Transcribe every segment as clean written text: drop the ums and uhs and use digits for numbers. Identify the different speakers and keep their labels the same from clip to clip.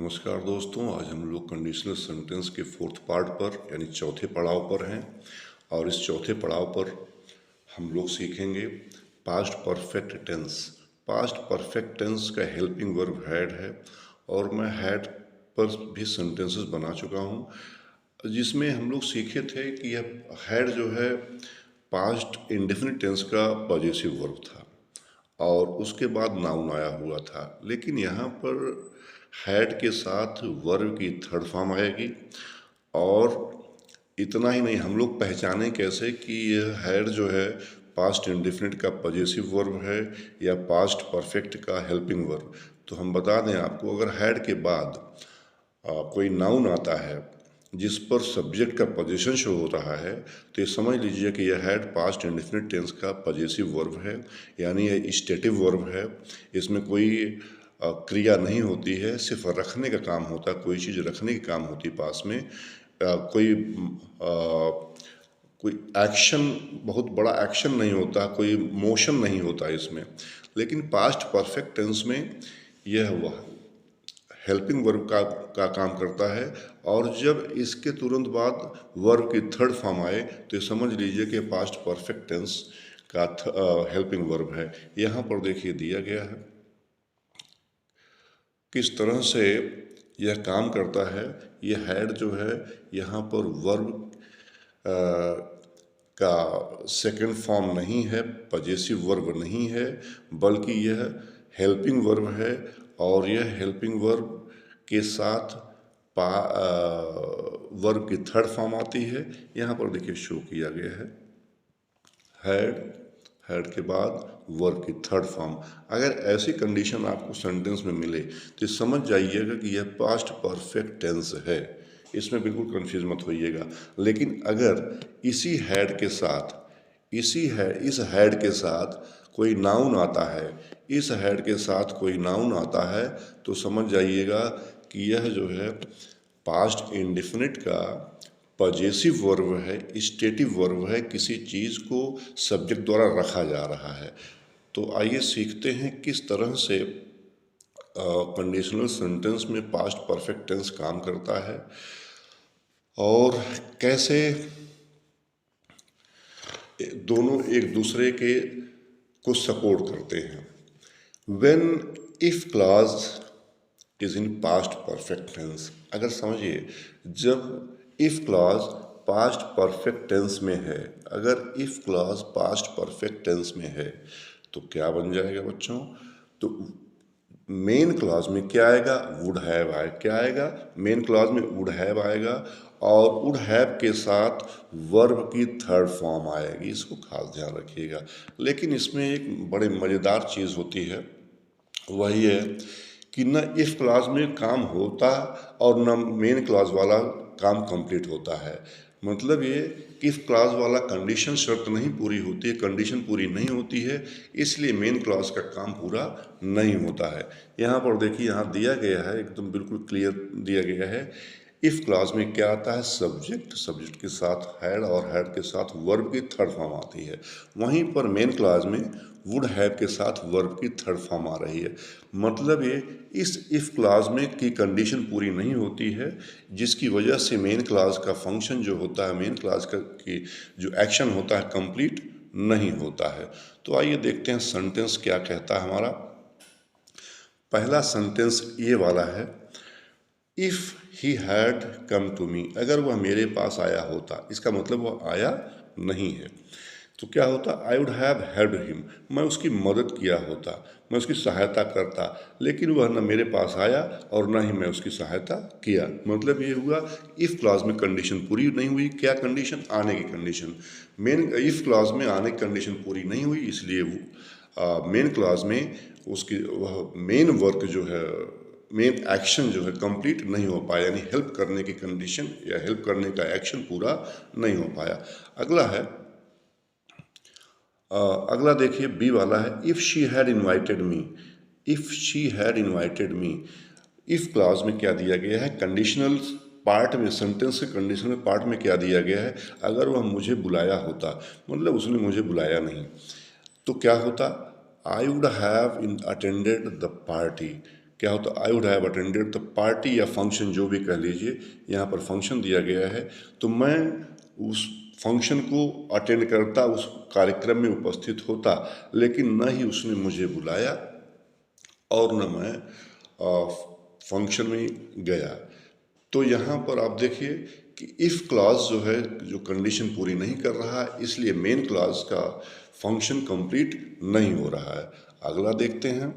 Speaker 1: नमस्कार दोस्तों, आज हम लोग कंडीशनल सेंटेंस के फोर्थ पार्ट पर यानी चौथे पड़ाव पर हैं। और इस चौथे पड़ाव पर हम लोग सीखेंगे past perfect tense. Past perfect tense का हेल्पिंग वर्ब हैड है और मैं हैड पर भी सेंटेंसेस बना चुका हूँ, जिसमें हम लोग सीखे थे कि यह हैड जो है पास्ट इंडेफिनिट टेंस का पॉजेसिव वर्ब था और उसके बाद नाउन आया हुआ था। लेकिन यहाँ पर हैड के साथ वर्ब की थर्ड फॉर्म आएगी। और इतना ही नहीं, हम लोग पहचाने कैसे कि यह हैड जो है पास्ट इंडेफिनिट का पॉजेसिव वर्ब है या पास्ट परफेक्ट का हेल्पिंग वर्ब। तो हम बता दें आपको, अगर हैड के बाद कोई नाउन आता है जिस पर सब्जेक्ट का पोजीशन शो हो रहा है, तो ये समझ लीजिए कि यह हैड पास्ट इंडेफिनिट टेंस का पॉजेसिव वर्ब है, यानी यह स्टेटिव वर्ब है। इसमें कोई क्रिया नहीं होती है, सिर्फ रखने का काम होता है, कोई चीज़ रखने का काम होती है पास में। कोई एक्शन, बहुत बड़ा एक्शन नहीं होता, कोई मोशन नहीं होता इसमें। लेकिन पास्ट परफेक्ट टेंस में यह वह हेल्पिंग वर्ब का काम करता है। और जब इसके तुरंत बाद वर्ब की थर्ड फॉर्म आए तो ये समझ लीजिए कि पास्ट परफेक्ट टेंस का हेल्पिंग वर्ब है। यहाँ पर देखिए दिया गया है किस तरह से यह काम करता है। यह हैड जो है यहाँ पर वर्ब का सेकंड फॉर्म नहीं है, पॉजेसिव वर्ब नहीं है, बल्कि यह हेल्पिंग वर्ब है। और यह हेल्पिंग वर्ब के साथ वर्ब की थर्ड फॉर्म आती है। यहाँ पर देखिए शो किया गया है हैड के बाद वर्ब की थर्ड फॉर्म। अगर ऐसी कंडीशन आपको सेंटेंस में मिले तो समझ जाइएगा कि यह पास्ट परफेक्ट टेंस है, इसमें बिल्कुल कंफ्यूज मत होइएगा। लेकिन अगर इसी हैड के साथ इस हैड के साथ कोई नाउन आता है, इस हैड के साथ कोई नाउन आता है, तो समझ जाइएगा कि यह जो है पास्ट इंडेफिनिट का पॉजेसिव वर्ब है, स्टेटिव वर्ब है, किसी चीज़ को सब्जेक्ट द्वारा रखा जा रहा है। तो आइए सीखते हैं किस तरह से कंडीशनल सेंटेंस में पास्ट परफेक्ट टेंस काम करता है और कैसे दोनों एक दूसरे के को सपोर्ट करते हैं। When if clause is in past perfect tense, अगर समझिए जब if clause past perfect tense में है, अगर if clause past perfect tense में है तो क्या बन जाएगा बच्चों? तो मेन क्लॉज में क्या आएगा? वुड हैव आएगा। क्या आएगा? मेन क्लॉज में वुड हैव आएगा और वुड हैव के साथ वर्ब की थर्ड फॉर्म आएगी। इसको खास ध्यान रखिएगा। लेकिन इसमें एक बड़े मज़ेदार चीज़ होती है, वही है कि न इफ क्लॉज में काम होता और न मेन क्लॉज वाला काम कंप्लीट होता है। मतलब ये इफ क्लॉज वाला कंडीशन शर्त नहीं पूरी होती है, कंडीशन पूरी नहीं होती है, इसलिए मेन क्लॉज का काम पूरा नहीं होता है। यहाँ पर देखिए, यहाँ दिया गया है, एकदम बिल्कुल क्लियर दिया गया है। इफ क्लॉज में क्या आता है? सब्जेक्ट के साथ हैड और हैड के साथ वर्ब की थर्ड फॉर्म आती है। वहीं पर मेन क्लॉज में वुड हैव के साथ वर्ब की थर्ड फॉर्म आ रही है। मतलब ये इस इफ क्लॉज में की कंडीशन पूरी नहीं होती है, जिसकी वजह से मेन क्लॉज का फंक्शन जो होता है, मेन क्लॉज का की जो एक्शन होता है कंप्लीट नहीं होता है। तो आइए देखते हैं सेंटेंस क्या कहता है हमारा। पहला सेंटेंस ये वाला है, if he had come to me, अगर वह मेरे पास आया होता। इसका मतलब वह आया नहीं है, तो क्या होता? I would have helped him, मैं उसकी मदद किया होता, मैं उसकी सहायता करता। लेकिन वह न मेरे पास आया और न ही मैं उसकी सहायता किया। मतलब ये हुआ इफ़ क्लॉज में कंडीशन पूरी नहीं हुई। क्या कंडीशन? आने की कंडीशन। मेन इफ़ क्लॉज में आने की कंडीशन पूरी नहीं हुई, इसलिए मेन क्लॉज में उसकी वह मेन वर्क जो है, मेन एक्शन जो है कंप्लीट नहीं हो पाया, यानी हेल्प करने की कंडीशन या हेल्प करने का एक्शन पूरा नहीं हो पाया। अगला है, अगला देखिए बी वाला है, if she had invited me. If she had invited me, if clause में क्या दिया गया है? कंडीशनल पार्ट में, सेंटेंस के कंडीशनल पार्ट में क्या दिया गया है? अगर वह मुझे बुलाया होता, मतलब उसने मुझे बुलाया नहीं, तो क्या होता? I would have attended the party. क्या होता, I would have attended the party या फंक्शन, जो भी कह लीजिए, यहाँ पर फंक्शन दिया गया है, तो मैं उस फंक्शन को अटेंड करता, उस कार्यक्रम में उपस्थित होता, लेकिन न ही उसने मुझे बुलाया और न मैं फंक्शन में गया। तो यहाँ पर आप देखिए कि इफ़ क्लॉज जो है, जो कंडीशन पूरी नहीं कर रहा है, इसलिए मेन क्लॉज का फंक्शन कंप्लीट नहीं हो रहा है। अगला देखते हैं,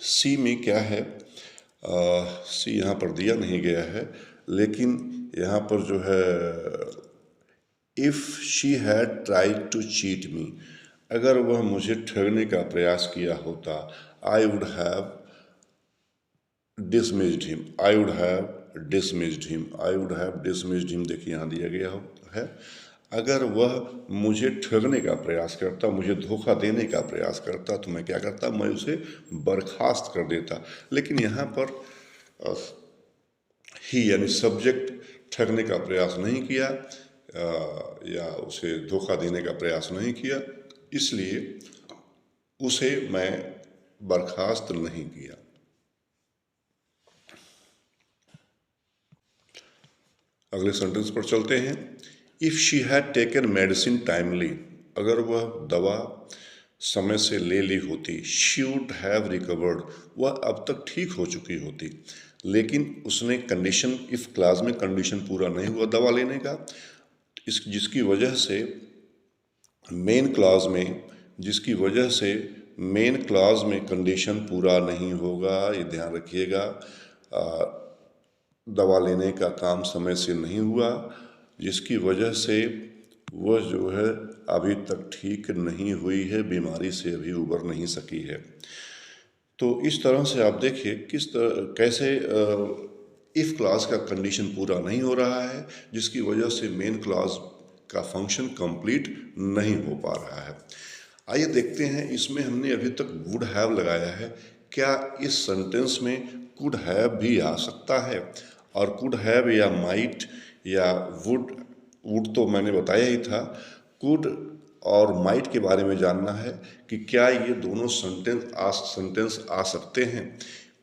Speaker 1: सी में क्या है, सी यहाँ पर दिया नहीं गया है, लेकिन यहाँ पर जो है, if she had tried to cheat me, अगर वह मुझे ठगने का प्रयास किया होता, I would have dismissed him, I would have dismissed him, I would have dismissed him, देखिए यहाँ दिया गया है, अगर वह मुझे ठगने का प्रयास करता, मुझे धोखा देने का प्रयास करता, तो मैं क्या करता, मैं उसे बर्खास्त कर देता। लेकिन यहाँ पर ही यानी सब्जेक्ट ठगने का प्रयास नहीं किया या उसे धोखा देने का प्रयास नहीं किया, इसलिए उसे मैं बर्खास्त नहीं किया। अगले सेंटेंस पर चलते हैं, if she had taken medicine timely, अगर वह दवा समय से ले ली होती, शी वुड हैव रिकवर्ड, वह अब तक ठीक हो चुकी होती। लेकिन उसने कंडीशन, इफ़ क्लास में कंडीशन पूरा नहीं हुआ दवा लेने का, जिसकी वजह से मेन क्लास में कंडीशन पूरा नहीं होगा, ये ध्यान रखिएगा। दवा लेने का काम समय से नहीं हुआ, जिसकी वजह से वह जो है अभी तक ठीक नहीं हुई है, बीमारी से अभी उबर नहीं सकी है। तो इस तरह से आप देखिए कैसे इफ़ क्लास का कंडीशन पूरा नहीं हो रहा है, जिसकी वजह से मेन क्लास का फंक्शन कंप्लीट नहीं हो पा रहा है। आइए देखते हैं, इसमें हमने अभी तक वुड हैव लगाया है, क्या इस सेंटेंस में कुड हैव भी आ सकता है? और कुड हैव या माइट या वुड तो मैंने बताया ही था। कुड और माइट के बारे में जानना है कि क्या ये दोनों सेंटेंस आ सकते हैं।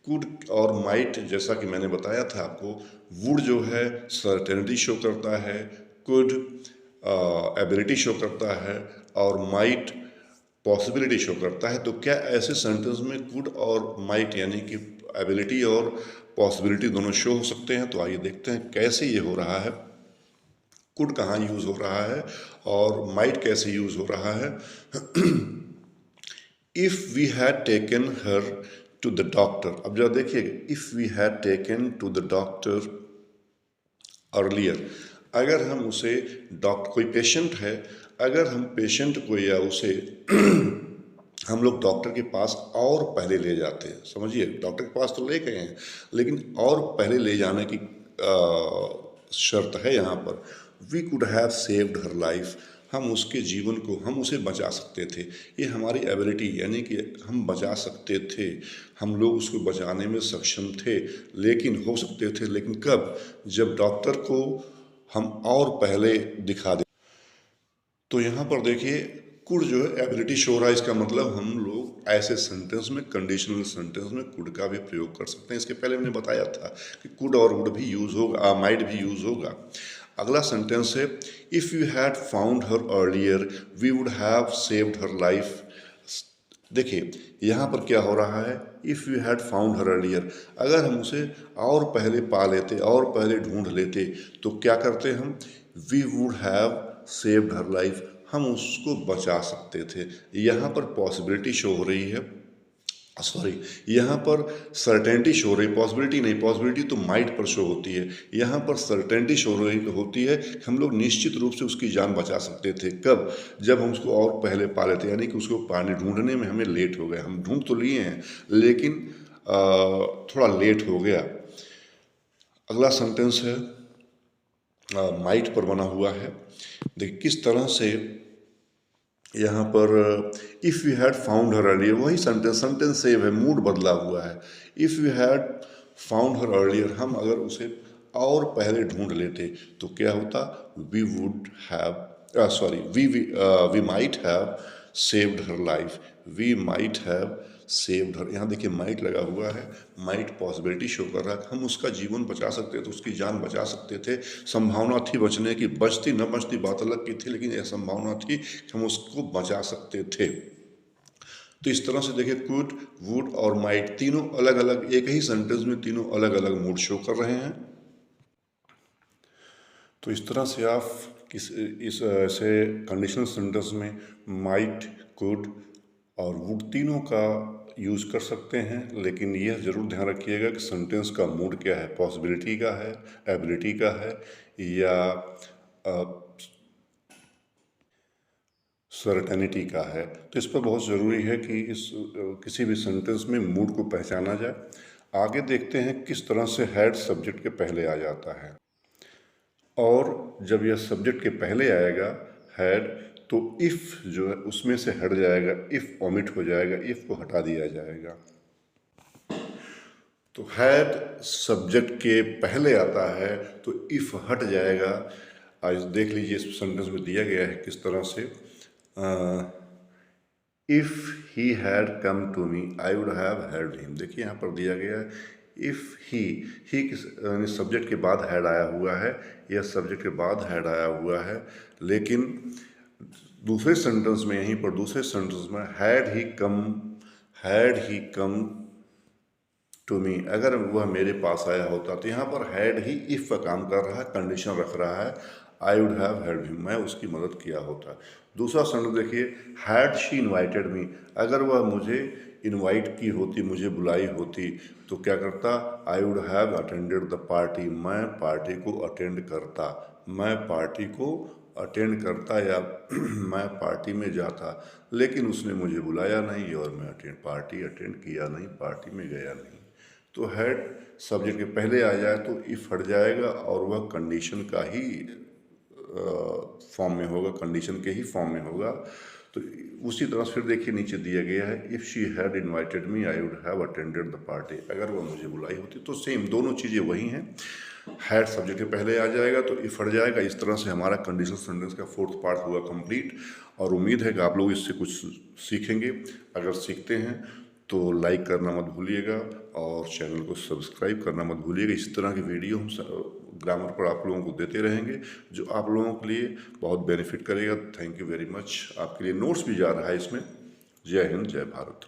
Speaker 1: कुड और माइट, जैसा कि मैंने बताया था आपको, वुड जो है सर्टेनिटी शो करता है, कुड एबिलिटी शो करता है, और माइट पॉसिबिलिटी शो करता है। तो क्या ऐसे सेंटेंस में कुड और माइट यानी कि एबिलिटी और पॉसिबिलिटी दोनों शो हो सकते हैं? तो आइए देखते हैं कैसे ये हो रहा है, कुड कहाँ यूज़ हो रहा है और माइट कैसे यूज़ हो रहा है। If we had taken her to the doctor, अब जरा देखिए, if we had taken to the doctor earlier, अगर हम उसे कोई पेशेंट है, अगर हम पेशेंट को या उसे हम लोग डॉक्टर के पास और पहले ले जाते हैं, समझिए, डॉक्टर के पास तो ले गए हैं, लेकिन और पहले ले जाने की शर्त है यहाँ पर। We could have saved her life, हम उसके जीवन को, हम उसे बचा सकते थे। ये हमारी एबिलिटी यानी कि हम बचा सकते थे, हम लोग उसको बचाने में सक्षम थे, लेकिन हो सकते थे, लेकिन कब? जब डॉक्टर को हम और पहले दिखा दे। तो यहाँ पर देखिए, कुड जो है एबिलिटी शो रहा है, इसका मतलब हम लोग ऐसे सेंटेंस में, कंडीशनल सेंटेंस में कुड का भी प्रयोग कर सकते हैं। इसके पहले मैंने बताया था कि कुड और वुड भी यूज़ होगा, माइट भी यूज़ होगा। अगला सेंटेंस है, if you had found her earlier we would have saved her life. देखिए यहाँ पर क्या हो रहा है, if you had found her earlier, अगर हम उसे और पहले पा लेते और पहले ढूंढ लेते तो क्या करते हम? We would have saved her life, हम उसको बचा सकते थे। यहाँ पर पॉसिबिलिटी शो हो रही है, सॉरी, यहाँ पर सर्टेनिटी शो हो रही, पॉसिबिलिटी नहीं, पॉसिबिलिटी तो माइट पर शो होती है। यहाँ पर सर्टेनिटी शो रही होती है, हम लोग निश्चित रूप से उसकी जान बचा सकते थे। कब? जब हम उसको और पहले पा लेते, यानी कि उसको पाने ढूंढने में हमें लेट हो गया। हम ढूंढ तो लिए हैं, लेकिन थोड़ा लेट हो गया। अगला सेंटेंस है, माइट पर बना हुआ है। देखिए किस तरह से यहाँ पर if you had found her earlier, वही सेंटेंस सेव है, मूड बदला हुआ है। If you had found her earlier, हम अगर उसे और पहले ढूंढ लेते तो क्या होता? We would have we might have saved her life, we might have saved her. यहाँ देखिए माइट लगा हुआ है, माइट पॉसिबिलिटी शो कर रहा है कि हम उसका जीवन बचा सकते थे, उसकी जान बचा सकते थे। संभावना थी बचने की, बचती न बचती बात अलग की थी, लेकिन यह संभावना थी कि हम उसको बचा सकते थे। तो इस तरह से देखिए कुड, वुड और माइट तीनों अलग अलग, एक ही सेंटेंस में तीनों अलग अलग मूड शो कर रहे हैं। तो इस तरह से आप इस ऐसे कंडीशनल सेंटेंस में माइट, कुड और वुड तीनों का यूज़ कर सकते हैं, लेकिन यह ज़रूर ध्यान रखिएगा कि सेंटेंस का मूड क्या है, पॉसिबिलिटी का है, एबिलिटी का है, या सर्टेनिटी का है। तो इस पर बहुत ज़रूरी है कि इस किसी भी सेंटेंस में मूड को पहचाना जाए। आगे देखते हैं किस तरह से हैड सब्जेक्ट के पहले आ जाता है, और जब यह सब्जेक्ट के पहले आएगा हैड, तो इफ़ जो है उसमें से हट जाएगा, इफ़ ओमिट हो जाएगा, इफ़ को हटा दिया जाएगा। तो हैड सब्जेक्ट के पहले आता है तो इफ़ हट जाएगा। आज देख लीजिए इस सेंटेंस में दिया गया है किस तरह से, if he had come to me I would have held him. देखिए यहाँ पर दिया गया है इफ़ ही यानी सब्जेक्ट के बाद हैड आया हुआ है, यह सब्जेक्ट के बाद हैड आया हुआ है, लेकिन दूसरे सेंटेंस में, यहीं पर दूसरे सेंटेंस में had he come to me, अगर वह मेरे पास आया होता, तो यहाँ पर हैड ही इफ़ का काम कर रहा है, कंडीशन रख रहा है, आई वुड हैव हेल्प हिम, मैं उसकी मदद किया होता। दूसरा सेंटेंस देखिए, हैड शी इनवाइटेड मी, अगर वह मुझे इनवाइट की होती, मुझे बुलाई होती, तो क्या करता, आई would have attended the party, मैं पार्टी को अटेंड करता, मैं पार्टी को अटेंड करता या मैं पार्टी में जाता, लेकिन उसने मुझे बुलाया नहीं और मैं पार्टी अटेंड किया नहीं, पार्टी में गया नहीं। तो हैड सब्जेक्ट के पहले आ जाए तो इफ़ हट जाएगा और वह कंडीशन का ही फॉर्म में होगा, कंडीशन के ही फॉर्म में होगा। तो उसी तरह से फिर देखिए नीचे दिया गया है, if she had invited me I would have attended the party, अगर वह मुझे बुलाई होती। तो सेम दोनों चीज़ें वही हैं, हैड सब्जेक्ट के पहले आ जाएगा तो इफ़ हट जाएगा। इस तरह से हमारा कंडीशनल सेंटेंस का फोर्थ पार्ट हुआ कंप्लीट, और उम्मीद है कि आप लोग इससे कुछ सीखेंगे। अगर सीखते हैं तो लाइक करना मत भूलिएगा और चैनल को सब्सक्राइब करना मत भूलिएगा। इस तरह की वीडियो हम ग्रामर पर आप लोगों को देते रहेंगे, जो आप लोगों के लिए बहुत बेनिफिट करेगा। Thank you very much. आपके लिए नोट्स भी जा रहा है इसमें। जय हिंद, जय भारत।